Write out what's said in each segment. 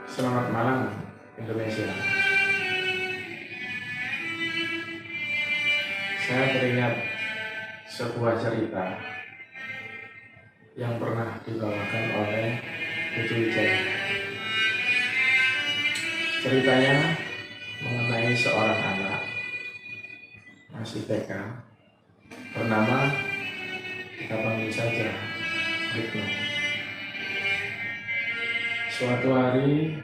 Selamat malam Indonesia. Saya teringat sebuah cerita yang pernah dibawakan oleh Putu Wijaya. Ceritanya mengenai seorang anak masih TK bernama, kita panggil saja Rikno. Suatu hari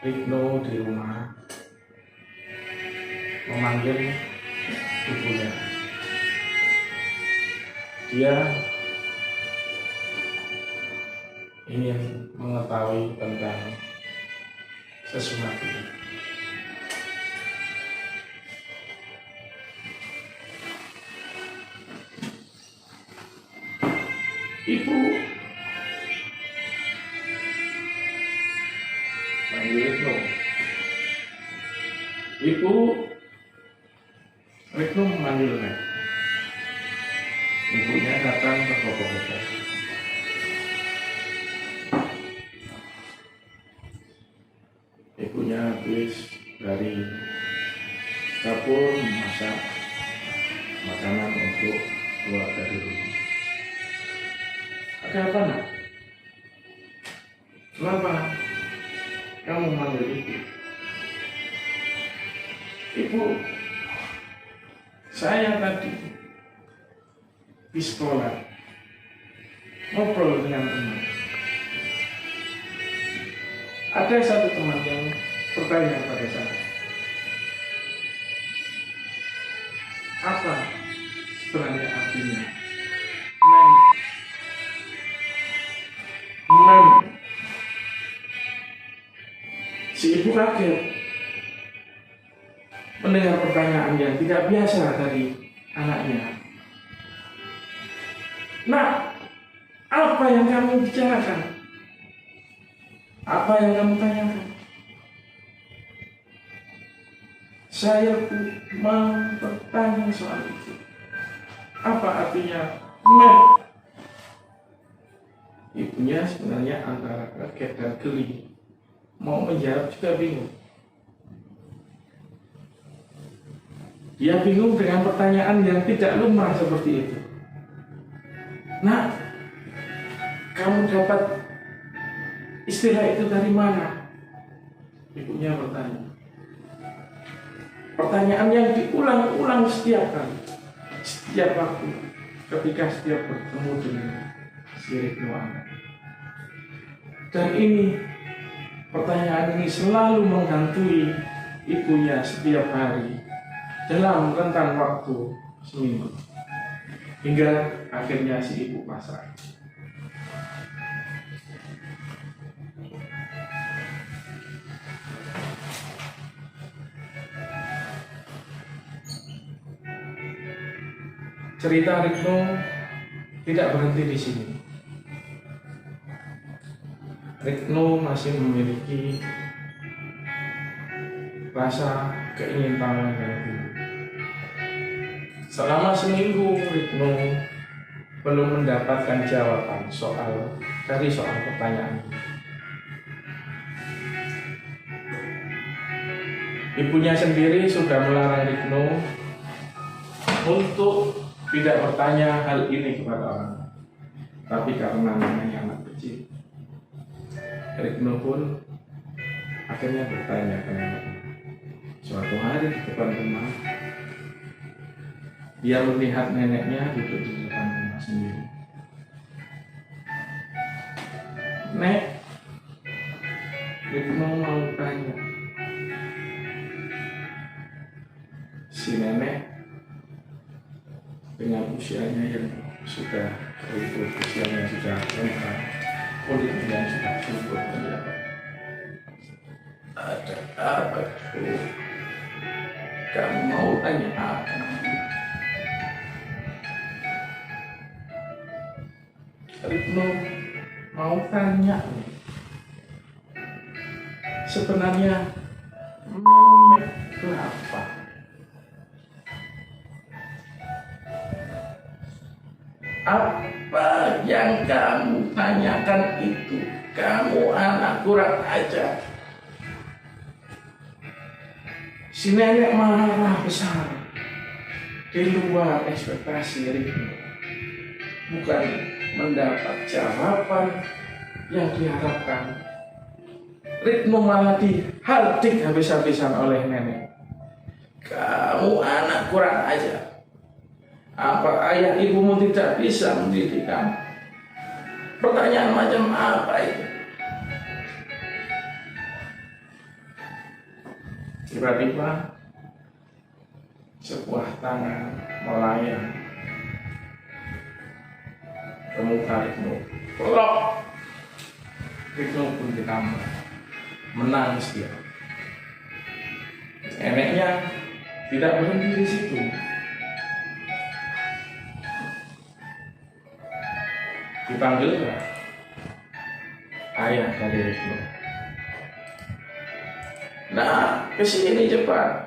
Rikno di rumah memanggil ibunya. Dia ingin mengetahui tentang sesuatu. Ibu panggil Rikno. Rikno memanggilnya. Ibunya datang tergopoh-gopoh. Ibunya habis dari dapur memasak makanan untuk keluarga di rumah. Ada apa, nak? Kenapa kamu manggil ibu? Ibu, saya tadi di sekolah ngobrol dengan teman. Ada satu teman yang bertanya pada saya, apa sebenarnya artinya mem? Si ibu kaget mendengar pertanyaan yang tidak biasa dari anaknya. Nah, apa yang kamu bicarakan? Apa yang kamu tanyakan? Saya mau bertanya soal itu. Apa artinya mem? Ibunya sebenarnya antara kaget dan geli. Mau menjawab juga bingung. Dia bingung dengan pertanyaan yang tidak lumrah seperti itu. Nah, kamu dapat istilah itu dari mana? Ibunya bertanya. Pertanyaan yang diulang-ulang setiap kali, setiap waktu, ketika setiap bertemu dengan si Rikno anak. Dan pertanyaan ini selalu menghantui ibunya setiap hari dalam rentang waktu seminggu, hingga akhirnya si ibu pasrah. Cerita Rikno tidak berhenti di sini. Rikno masih memiliki rasa keingintahuan yang tinggi. Selama seminggu Rikno belum mendapatkan jawaban dari soal pertanyaan ini. Ibunya sendiri sudah melarang Rikno untuk tidak bertanya hal ini kepada orang, tapi karena namanya anak kecil, Rikno pun akhirnya bertanya ke neneknya. Suatu hari di depan rumah, dia melihat neneknya duduk di depan rumah sendiri. Nek, Rikno mau tanya. Si nenek dengan usianya yang sudah usianya sudah lengkap, kulitnya yang sudah subur, menjawab, ada apa tuh? Kamu mau tanya apa? Rikno mau tanya, sebenarnya mem itu apa? Apa yang kamu tanyakan itu? Kamu anak kurang ajar. Si nenek marah besar, di luar ekspektasi Rikno. Bukan mendapat jawaban yang diharapkan, Rikno malah dihardik habis-habisan oleh nenek. Kamu anak kurang ajar. Apa ayah ibumu tidak bisa mendidik kamu? Pertanyaan macam apa itu? Tiba-tiba sebuah tangan melayang ke muka Rikno. Pelok. Rikno pun ditambah, menangis dia. Neneknya tidak berhenti di situ. Dipanggillah ayah dari Rikno. Nah, kesini cepat.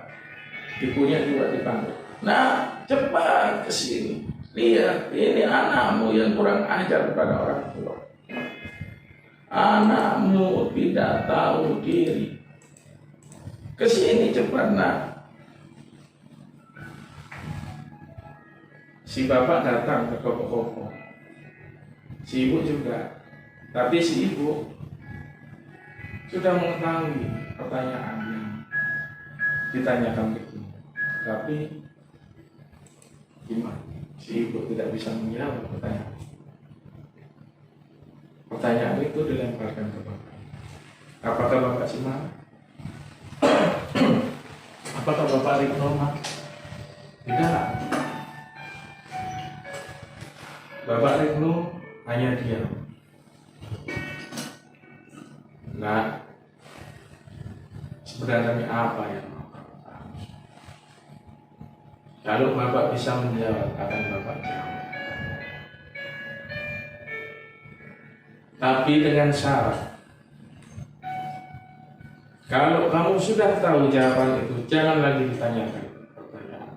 Ibunya juga dipanggil. Nah, cepat kesini. Lihat, ini anakmu yang kurang ajar kepada orang tua. Anakmu tidak tahu diri. Kesini cepat, nak. Si bapak datang ke koko-koko. Si ibu juga. Tapi si ibu sudah mengetahui pertanyaan yang ditanyakan itu. Tapi gimana? Si ibu tidak bisa menjawab pertanyaan. Pertanyaan itu dilemparkan ke bapak. Apakah bapak simak? Apakah bapak Rikno? Tidak. Bapak Rikno hanya diam. Nah, sebenarnya apa yang mau kamu tahu? Kalau bapak bisa menjawab, akan bapak jawab. Tapi dengan syarat, kalau kamu sudah tahu jawaban itu, jangan lagi ditanyakan pertanyaan.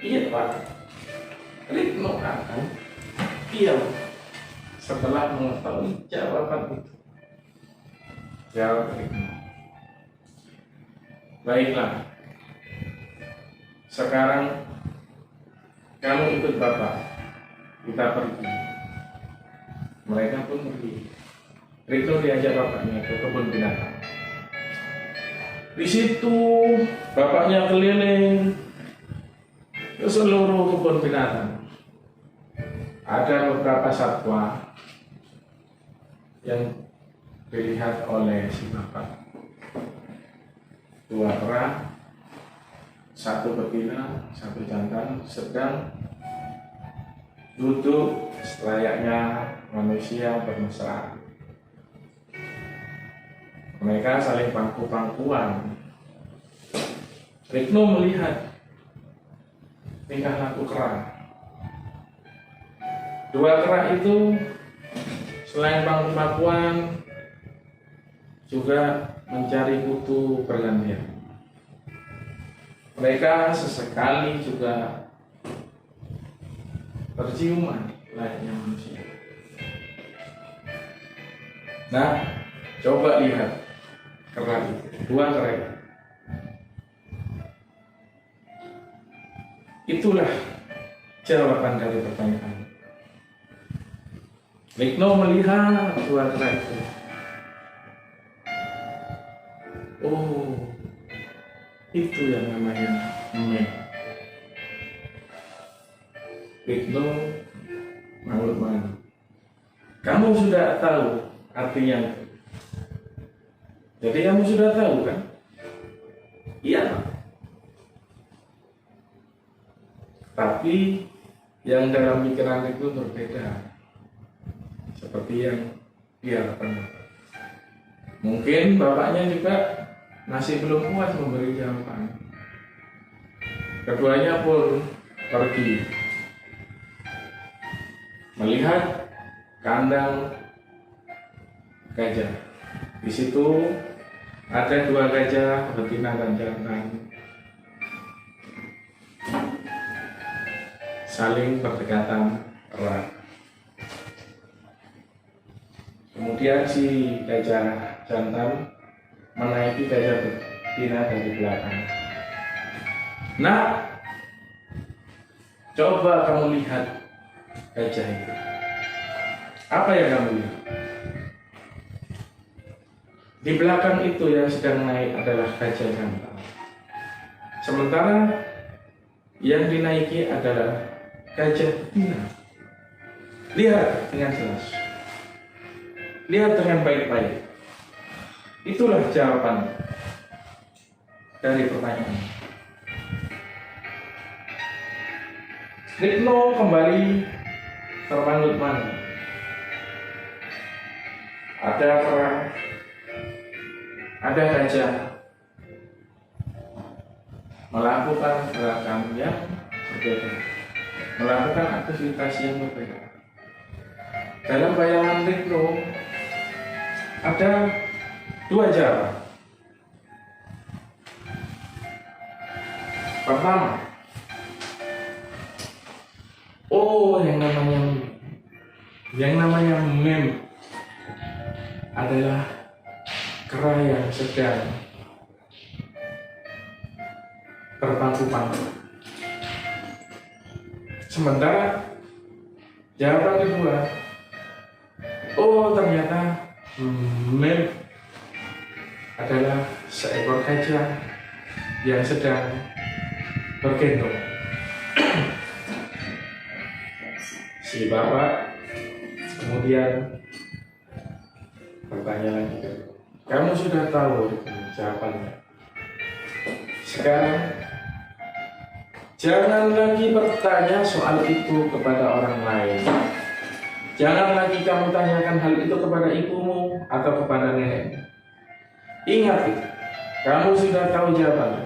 Iya Pak, Rikno akan diam setelah mengetahui jawaban itu. Jawab Rikno. Baiklah, sekarang kamu ikut bapak, kita pergi. Mereka pun pergi. Rikno diajak bapaknya ke kebun binatang. Di situ bapaknya keliling ke seluruh kebun binatang. Ada beberapa satwa yang dilihat oleh si bapak. 2 kera, 1 betina, 1 jantan sedang duduk selayaknya manusia bermesraan. Mereka saling pangku-pangkuan. Rikno melihat tingkah laku kera. 2 kera itu selain pangku-pangkuan juga mencari kutu bergantian. Mereka sesekali juga berciuman layaknya manusia. Nah, coba lihat kera itu, 2 kera. Itulah jawaban dari pertanyaan. Rikno melihat 2 kera itu. Oh, itu yang namanya meh. Rikno malu-malu. Kamu sudah tahu artinya. Jadi kamu sudah tahu kan? Iya Pak. Tapi yang dalam pikiran itu berbeda. Seperti yang diharapkan. Mungkin bapaknya juga masih belum puas memberi jawaban. Keduanya pun pergi melihat kandang gajah. Di situ ada 2 gajah, betina dan jantan, saling berdekatan erat. Kemudian si gajah jantan menaiki gajah betina dari belakang. Nah, coba kamu lihat gajah itu. Apa yang kamu lihat? Di belakang itu yang sedang naik adalah gajah jantan. Sementara yang dinaiki adalah gajah betina. Lihat dengan jelas. Lihat dengan baik-baik. Itulah jawaban dari pertanyaan. Rikno kembali termangut-mangut. Ada perang, ada gajah melakukan gerakan yang berbeda, melakukan aktivitas yang berbeda. Dalam bayangan Rikno ada dua jalan. Pertama, yang namanya meme adalah kera yang sedang berpangku-pangku. Sementara jawaban kedua, ternyata meme adalah seekor gajah yang sedang bergendong. Si bapak kemudian bertanya lagi, kamu sudah tahu jawabannya. Sekarang jangan lagi bertanya soal itu kepada orang lain. Jangan lagi kamu tanyakan hal itu kepada ibumu atau kepada nenek. Ingat itu, kamu sudah tahu jawabannya.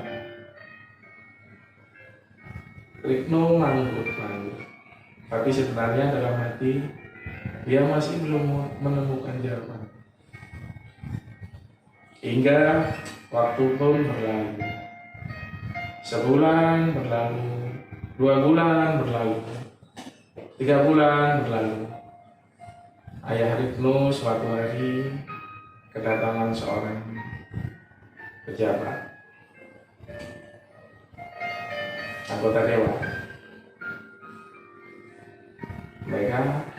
Rikno manggut-manggut, tapi sebenarnya dalam hati dia masih belum menemukan jawaban. Hingga waktu pun berlalu. Sebulan berlalu, 2 bulan berlalu, 3 bulan berlalu. Ayah Rikno suatu hari kedatangan seorang pejabat, anggota dewan.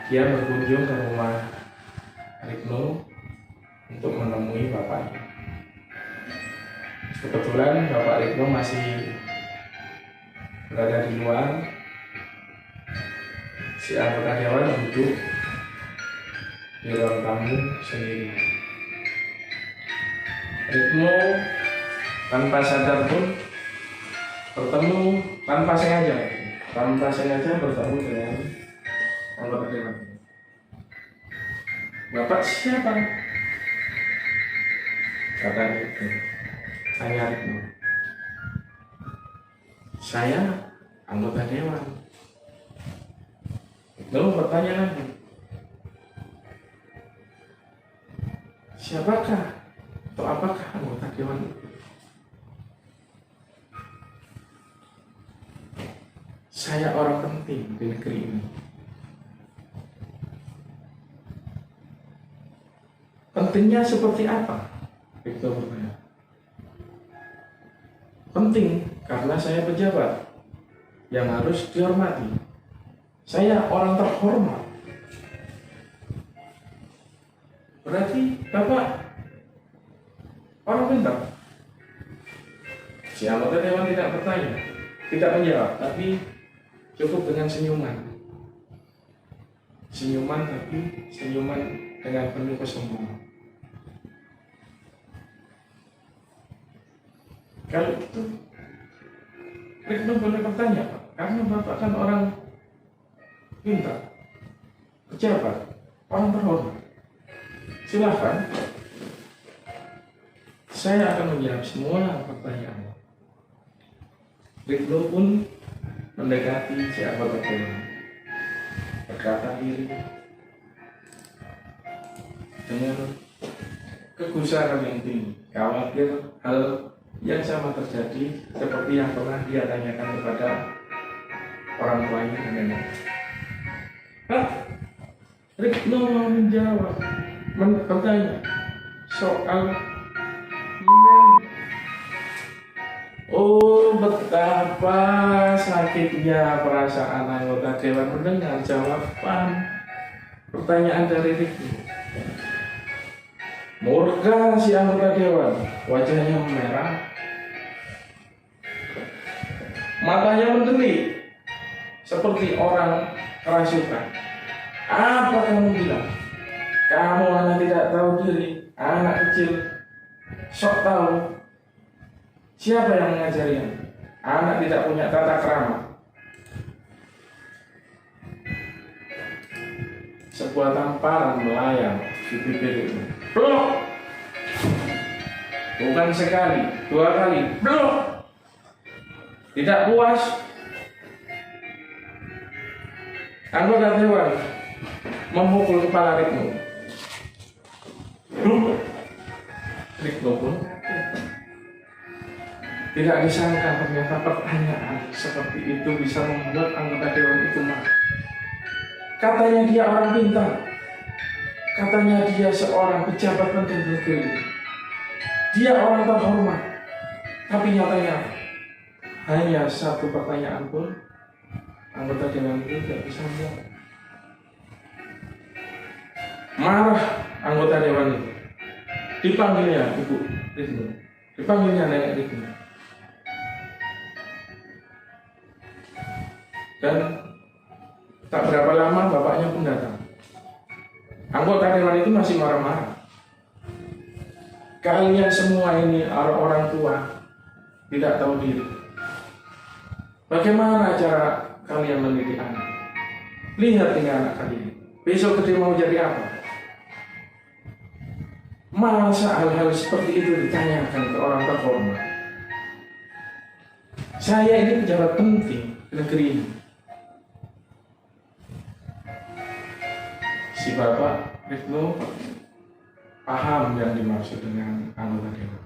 Dia berkunjung ke rumah Rikno untuk menemui bapaknya. Kebetulan bapak Rikno masih berada di luar. Si anggota dewan duduk di ruang tamu sendiri. Rikno tanpa sadar pun bertemu, tanpa sengaja bertemu dengan anggota dewan. Bapak siapa? Kata Rikno. Saya Rikno. Saya anggota dewan. Lalu bertanya lagi, siapakah atau apakah anggota dewan itu? Saya orang penting di negeri ini. Pentingnya seperti apa? Rikno bertanya. Penting karena saya pejabat yang harus dihormati. Saya orang terhormat. Berarti Bapak orang pintar. Si anggota dewan tidak bertanya, tidak menjawab, tapi cukup dengan senyuman. Senyuman tapi senyuman dengan penuh kesombongan. Kalau itu Rikno boleh bertanya, Pak, karena Bapak kan orang pintar, pejabat, orang terhormat. Silahkan, saya akan menjawab semua pertanyaan. Rikno pun mendekati si anggota dewan, berkata diri dengan kegusaran yang tinggi, khawatir hal yang sama terjadi seperti yang pernah dia tanyakan kepada orang tuanya dan nenek. Rikno mau menjawab, bertanya soal Oh, betapa sakitnya perasaan anggota dewan mendengar jawaban pertanyaan dari Rikno. Murka si anggota dewan, wajahnya merah, matanya mendelik seperti orang kerasukan. Apa kamu bilang? Kamu anak tidak tahu diri, anak kecil, sok tahu. Siapa yang mengajarinya? Anak tidak punya tata krama. Sebuah tamparan melayang di bibir itu. Blok! Bukan sekali, 2 kali. Blok! Tidak puas, anggota dewan memukul kepala Rikno. Rikno pun tidak disangka ternyata pertanyaan seperti itu bisa membuat anggota dewan itu marah. Katanya dia orang pintar, katanya dia seorang pejabat penting negeri, dia orang terhormat, tapi nyatanya hanya satu pertanyaan pun anggota dewan itu tidak bisa menjawab. Marah anggota dewan itu, dipanggilnya Ibu Rikno, dipanggilnya Nenek Rikno. Dan tak berapa lama bapaknya pun datang. Anggota dewan itu masih marah-marah. Kalian semua ini orang tua tidak tahu diri. Bagaimana cara kalian mendidik anak? Lihat ini anak kalian, besok gede mau jadi apa? Masa hal-hal seperti itu ditanyakan ke orang terhormat? Saya ini pejabat penting negeri ini. Si Bapak Rikno paham yang dimaksud dengan anggota dewan.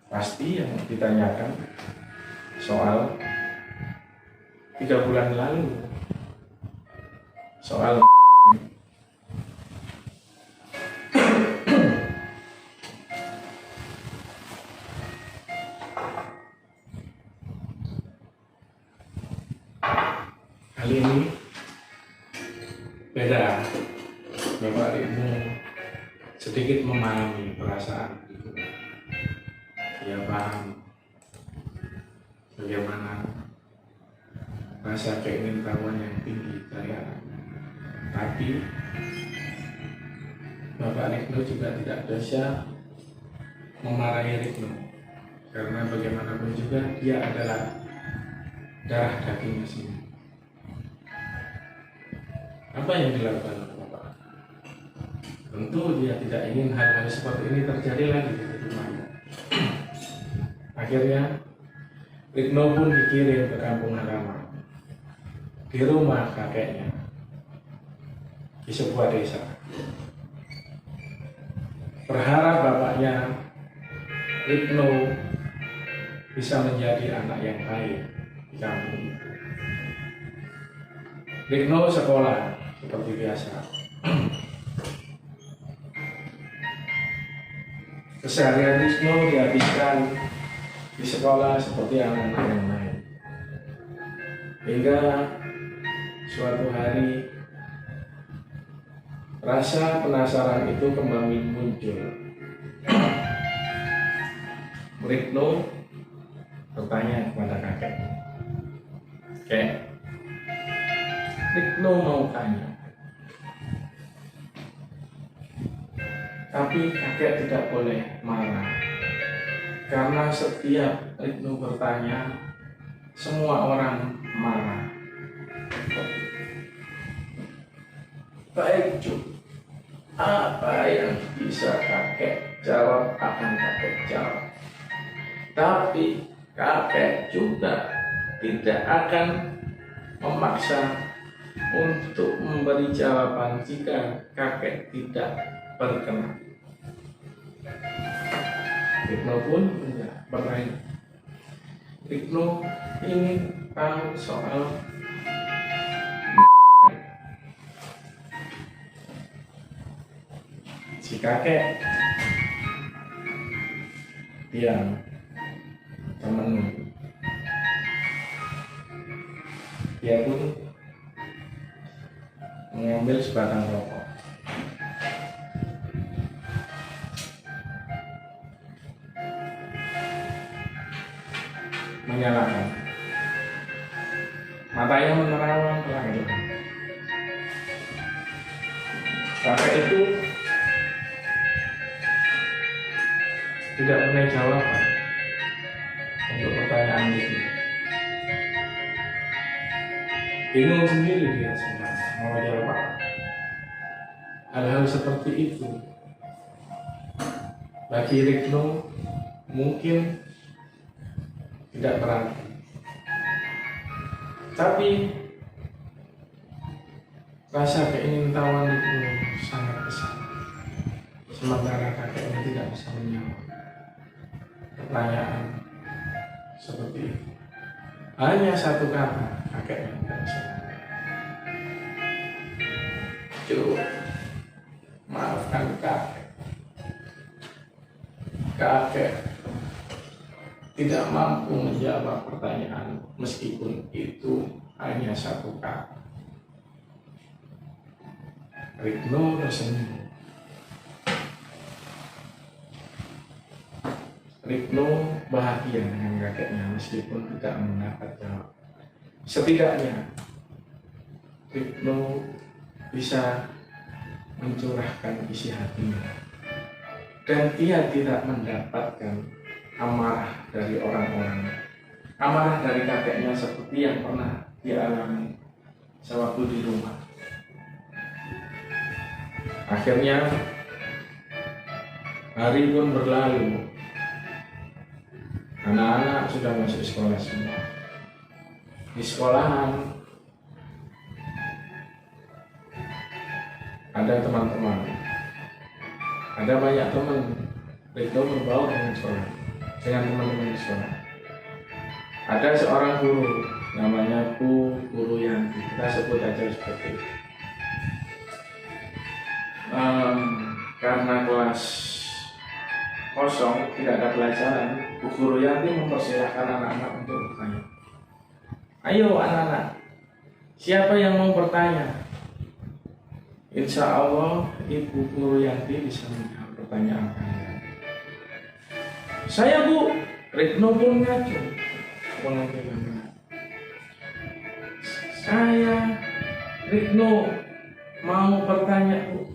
Pasti yang ditanyakan soal 3 bulan lalu, soal kali ini beda. Bapak Rikno sedikit memahami perasaan itu. Dia paham bagaimana rasa keingintahuan yang tinggi dari anak. Tapi Bapak Rikno juga tidak bisa memarahi Rikno, karena bagaimanapun juga dia adalah darah dagingnya sini. Apa yang dilakukan oleh Bapak? Tentu dia tidak ingin hal-hal seperti ini terjadi lagi di rumahnya. Akhirnya Rikno pun dikirim ke kampung halaman, di rumah kakeknya, di sebuah desa. Berharap bapaknya Rikno bisa menjadi anak yang baik di kampung itu. Rikno sekolah seperti biasa. Keseharian Rikno dihabiskan di sekolah seperti anak-anak yang lain. Hingga suatu hari rasa penasaran itu kembali muncul. Rikno bertanya kepada kakek, "Kek, Rikno mau tanya." Tapi kakek tidak boleh marah, karena setiap Rikno bertanya, semua orang marah. "Baik, Cuk, apa yang bisa kakek jawab akan kakek jawab. Tapi kakek juga tidak akan memaksa untuk memberi jawaban jika kakek tidak berkenan." Rikno pun bertanya. Rikno ingin tahu soal si kakek diam, mengambil sebatang rokok. Menyalakan. Matanya menerawang ke langit. Kakek itu tidak punya jawaban untuk pertanyaan itu. Bingung sendiri dia sebenarnya mau jawab apa. Hal-hal seperti itu bagi Retno mungkin tidak berarti, tapi rasa keingintahuan itu sangat besar. Sementara kakeknya tidak bisa menjawab pertanyaan seperti itu. Hanya satu kata kakeknya tidak bisa. Cuk, maafkan kakek. Kakek tidak mampu menjawab pertanyaan meskipun itu hanya satu kata. Retno tersenyum. Retno bahagia dengan kakeknya meskipun tidak mendapat jawab. Setidaknya Retno bisa mencurahkan isi hatinya dan dia tidak mendapatkan amarah dari orang-orang, amarah dari kakeknya seperti yang pernah dia alami sewaktu di rumah. Akhirnya hari pun berlalu. Anak-anak sudah masuk sekolah semua. Di sekolahan ada teman-teman, ada banyak teman. Retno berbaur dengan sekolah, dengan teman-teman di sekolah. Ada seorang guru namanya Guru Yanti, kita sebut aja seperti itu. Karena kelas kosong tidak ada pelajaran, Bu Guru Yanti mempersilahkan anak-anak untuk bertanya. Ayo anak-anak, siapa yang mau bertanya? Insya Allah Ibu Guru Yanti bisa menjawab pertanyaan kalian. Saya Bu, Retno pun ngaco. Saya Retno mau bertanya Bu.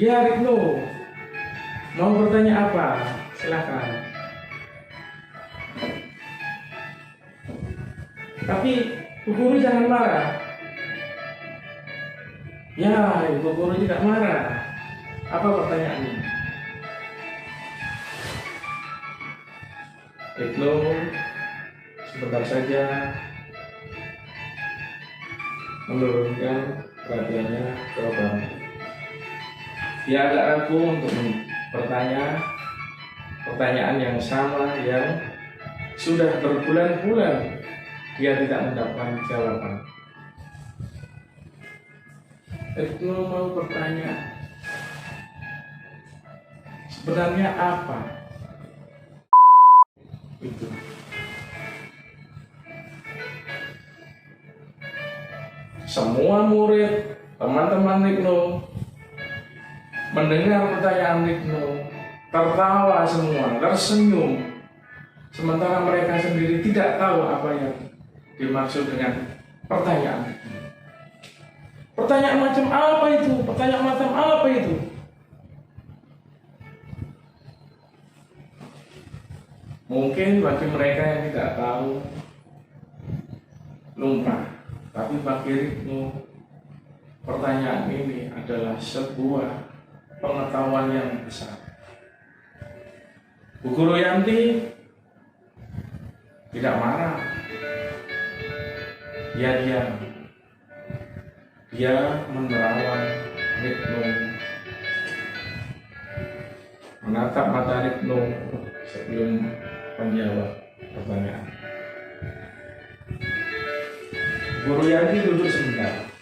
Ya Retno, mau bertanya apa? Silakan. Tapi Bu Guru jangan marah. Ya, Ibu Guru tidak marah. Apa pertanyaannya? Retno sebentar saja menurunkan perhatiannya ke bangku. Dia agak ragu untuk bertanya pertanyaan yang sama yang sudah berbulan-bulan dia tidak mendapatkan jawaban. Retno mau bertanya, sebenarnya apa itu? Semua murid, teman-teman Retno mendengar pertanyaan Retno, tertawa semua, tersenyum. Sementara mereka sendiri tidak tahu apa yang dimaksud dengan pertanyaan Retno. Pertanyaan macam apa itu? Pertanyaan macam apa itu? Mungkin bagi mereka yang tidak tahu lumrah, tapi bagi Retno pertanyaan ini adalah sebuah pengetahuan yang besar. Bu Guru Yanti tidak marah. Dia diam. Dia menerawang Retno, menatap mata Retno sebelum menjawab pertanyaan. Guru Yanti duduk sebentar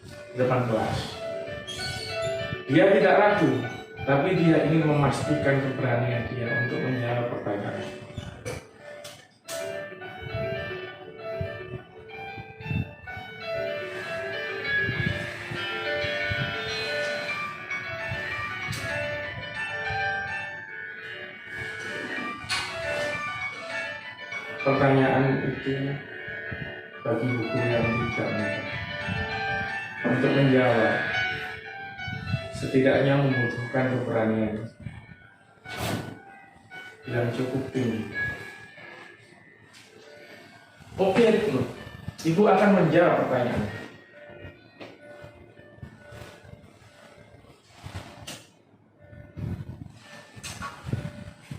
di depan kelas. Dia tidak ragu, tapi dia ingin memastikan keberanian dia untuk menjawab pertanyaan. pertanyaan itu bagi buku yang tidak mudah. Untuk menjawab, setidaknya membutuhkan keberanian yang cukup tinggi. Oke, Ibu akan menjawab pertanyaan.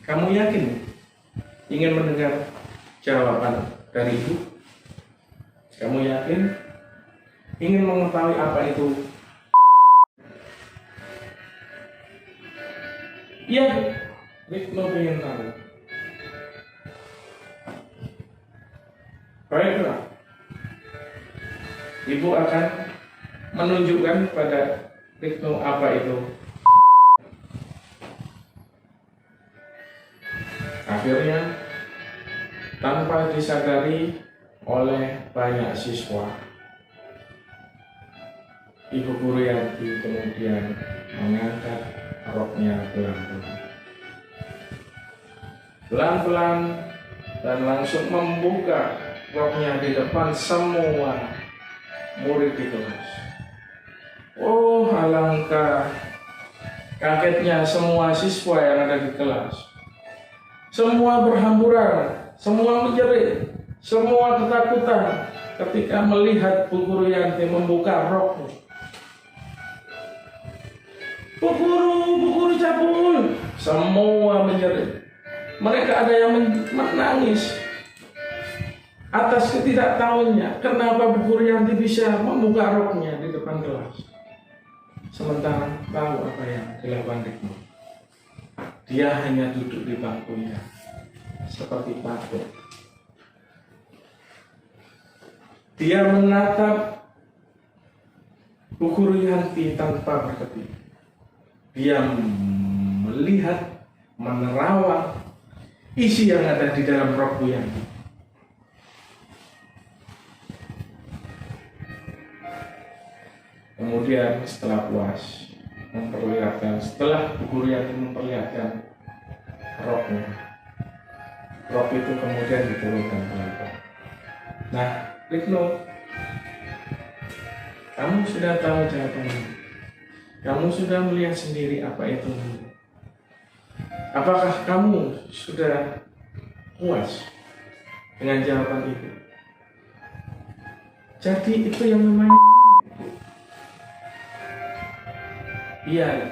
Kamu yakin ingin mendengar jawaban dari Ibu? Kamu yakin ingin mengetahui apa itu? Iya, Ritno ingin tahu. Baiklah, Ibu akan menunjukkan pada Ritno apa itu. Akhirnya, tanpa disadari oleh banyak siswa, Ibu Guru Yanti kemudian mengangkat roknya pelan-pelan dan langsung membuka roknya di depan semua murid di kelas. Oh, alangkah kagetnya semua siswa yang ada di kelas. Semua berhamburan, semua menjerit, semua ketakutan ketika melihat Bu Guru Yanti membuka roknya. Bu Guru cabul, semua menjerit. Mereka ada yang menangis atas ketidaktahuannya. Kenapa Bu Guru Yanti bisa membuka roknya di depan kelas? Sementara tahu apa yang dilakukan Ritno. Dia hanya duduk di bangkunya seperti patung. Dia menatap Bu Guru Yanti tanpa berkedip. Dia melihat, menerawang isi yang ada di dalam rok Bu Yanti. Kemudian setelah puas setelah Bu Guru Yanti memperlihatkan roknya, rok itu kemudian diturunkan pelan-pelan. Nah, Ritno, kamu sudah tahu jawabannya. Kamu sudah melihat sendiri apa itu. Apakah kamu sudah puas dengan jawaban itu? Jadi itu yang namanya iya,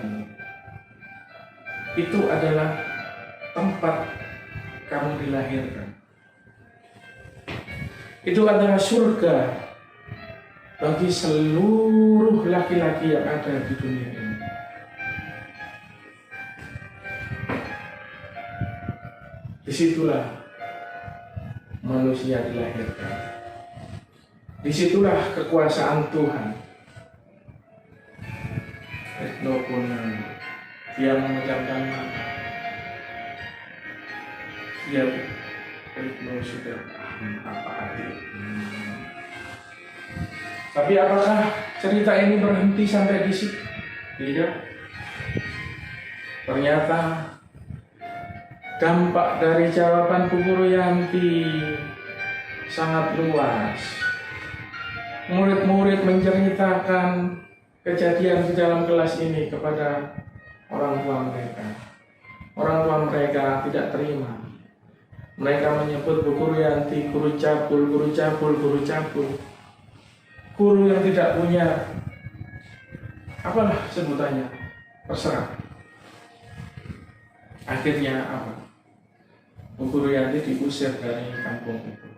itu adalah tempat kamu dilahirkan. Itu adalah surga bagi seluruh laki-laki yang ada di dunia ini. Disitulah manusia dilahirkan. Disitulah kekuasaan Tuhan. Ritno pun dia memejamkan mata. Dia Ritno sudah paham apa arti. Tapi apakah cerita ini berhenti sampai di situ? Tidak. Ternyata dampak dari jawaban Bu Guru Yanti sangat luas. Murid-murid menceritakan kejadian di dalam kelas ini kepada orang tua mereka. Orang tua mereka tidak terima. Mereka menyebut Bu Guru Yanti guru cabul, guru cabul, guru cabul. Guru yang tidak punya apalah sebutannya, terserah. Akhirnya apa? Bu Guru Yanti diusir dari kampung itu.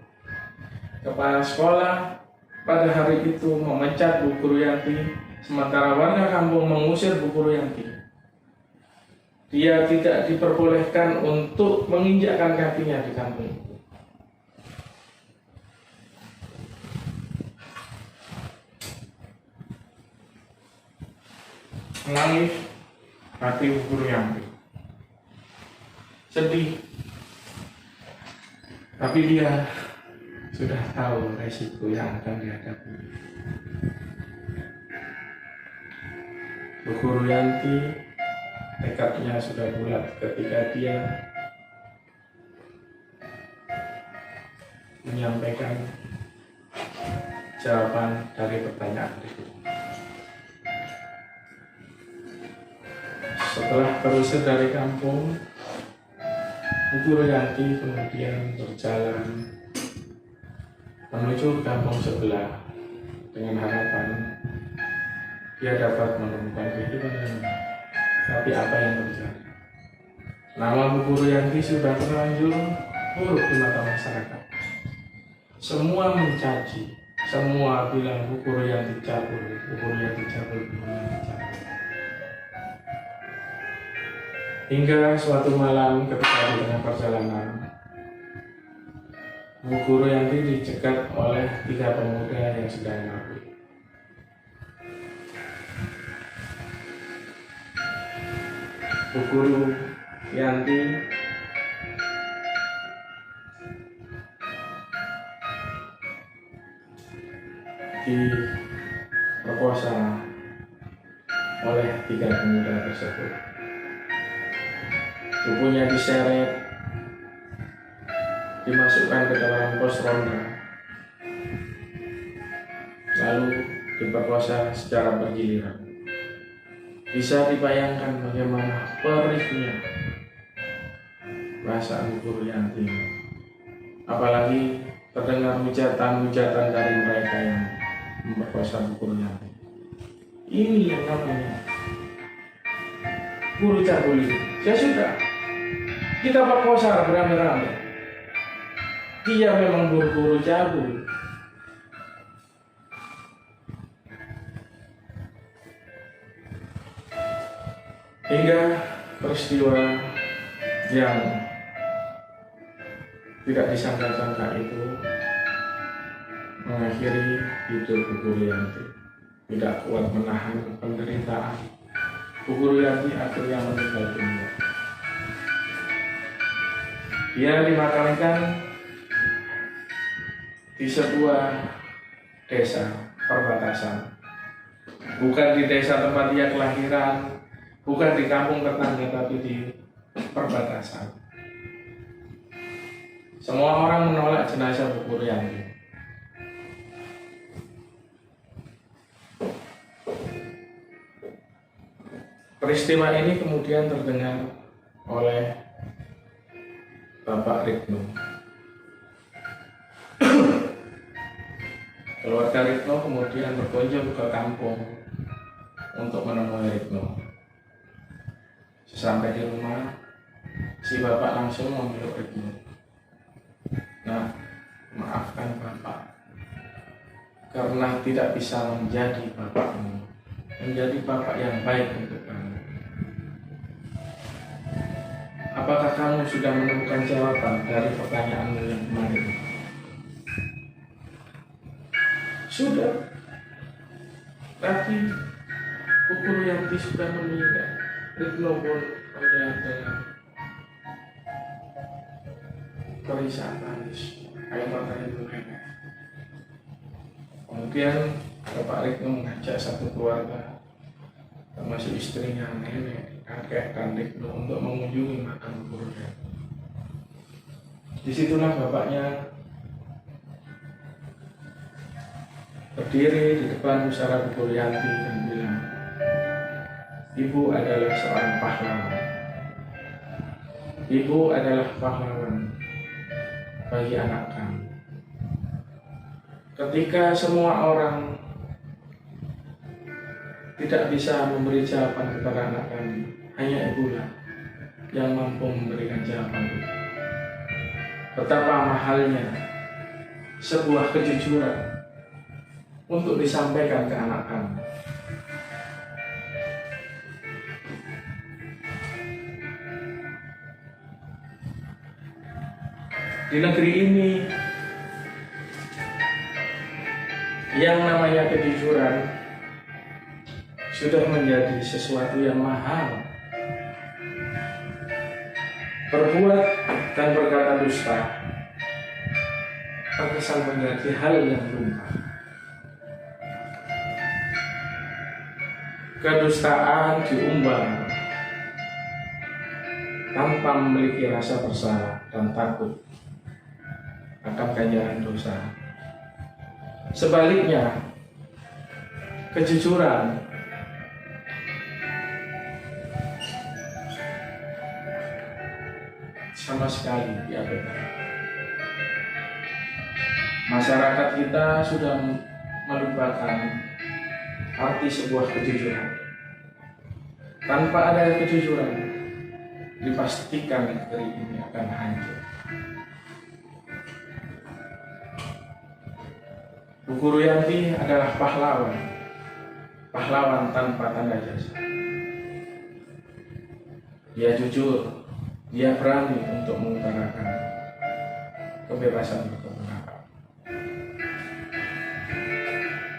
Kepala sekolah pada hari itu memecat Bu Guru Yanti, sementara warga kampung mengusir Bu Guru Yanti. Dia tidak diperbolehkan untuk menginjakkan kakinya di kampung itu. Menangis hati Bu Guru Yanti. Sedih. Tapi dia sudah tahu resiko yang akan dihadapi. Bu Guru Yanti tekadnya sudah bulat ketika dia menyampaikan jawaban dari pertanyaan berikut. Setelah terusir dari kampung, Bu Guru Yanti kemudian berjalan menuju kampung sebelah dengan harapan dia dapat menemukan kehidupan yang baru. Tapi apa yang terjadi? Nama Bu Guru Yanti sudah terlanjur buruk di mata masyarakat. Semua mencaci, semua bilang Bu Guru Yanti cabul, Bu Guru Yanti cabul, Bu Guru Yanti cabul. Hingga suatu malam ketika di tengah perjalanan, Bu Guru Yanti dicegat oleh 3 pemuda yang sedang mabuk. Bu Guru Yanti diperkosa oleh 3 pemuda tersebut. Tubuhnya diseret, dimasukkan ke dalam pos ronda, lalu diperkosa secara bergiliran. Bisa dibayangkan bagaimana perihnya perasaan Bu Guru Yanti, apalagi terdengar hujatan-hujatan dari mereka yang memperkosa Bu Guru Yanti. Ini yang namanya guru cabul. Ya sudah, kita perkosa beramai-ramai. Dia memang guru cabul. Hingga peristiwa yang tidak disangka-sangka itu mengakhiri hidup Bu Guru Yanti. Tidak kuat menahan penderitaan, Bu Guru Yanti akhirnya meninggal dunia. Dia dimakamkan di sebuah desa perbatasan, bukan di desa tempat dia kelahiran, bukan di kampung tetangga, tapi di perbatasan. Semua orang menolak jenazah Bu Guru Yanti. Peristiwa ini kemudian terdengar oleh Bapak Ritno. Keluarga Ritno kemudian berkunjung ke kampung untuk menemui Ritno. Sesampai di rumah, si bapak langsung memeluk Ritno. Nah, maafkan bapak, karena tidak bisa menjadi bapakmu, menjadi bapak yang baik untuk kamu. Apakah kamu sudah menemukan jawaban dari pertanyaanmu yang kemarin? Sudah. Tapi Bu Guru Yanti sudah meninggal. Ritno pun melihat dengan perisak tangis, air mata itu nenek. Kemudian Bapak Ritno mengajak satu keluarga, termasuk istrinya, nenek, kakek, dan Ritno untuk mengunjungi makam Bu Guru Yanti. Disitulah bapaknya berdiri di depan pusara Bu Guru Yanti dan bilang, Ibu adalah seorang pahlawan. Ibu adalah pahlawan bagi anak kami. Ketika semua orang tidak bisa memberi jawaban kepada anak kami, hanya ibulah yang mampu memberikan jawaban itu. Betapa mahalnya sebuah kejujuran untuk disampaikan ke anak kami. Di negeri ini yang namanya kejujuran sudah menjadi sesuatu yang mahal. Berbuat dan berkata dusta terkesan menjadi hal yang lumrah. Kedustaan diumbar tanpa memiliki rasa bersalah dan takut akan ganjaran dosa. Sebaliknya, kejujuran sama sekali diabaikan. Masyarakat kita sudah melupakan arti sebuah kejujuran. Tanpa ada kejujuran, dipastikan negeri ini akan hancur. Bu Guru Yanti adalah pahlawan tanpa tanda jasa. Dia jujur, dia berani untuk mengutarakan kebebasan berpendapat.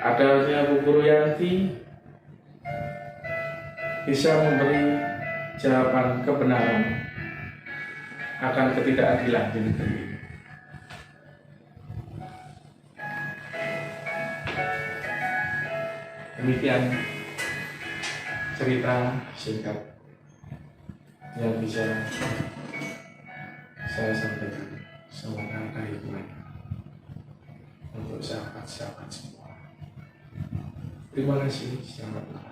Adanya Bu Guru Yanti bisa memberi jawaban kebenaran akan ketidakadilan di negeri ini. Demikian cerita singkat yang bisa saya sampaikan. Semoga ada hikmah untuk sahabat-sahabat semua. Terima kasih. Selamat malam.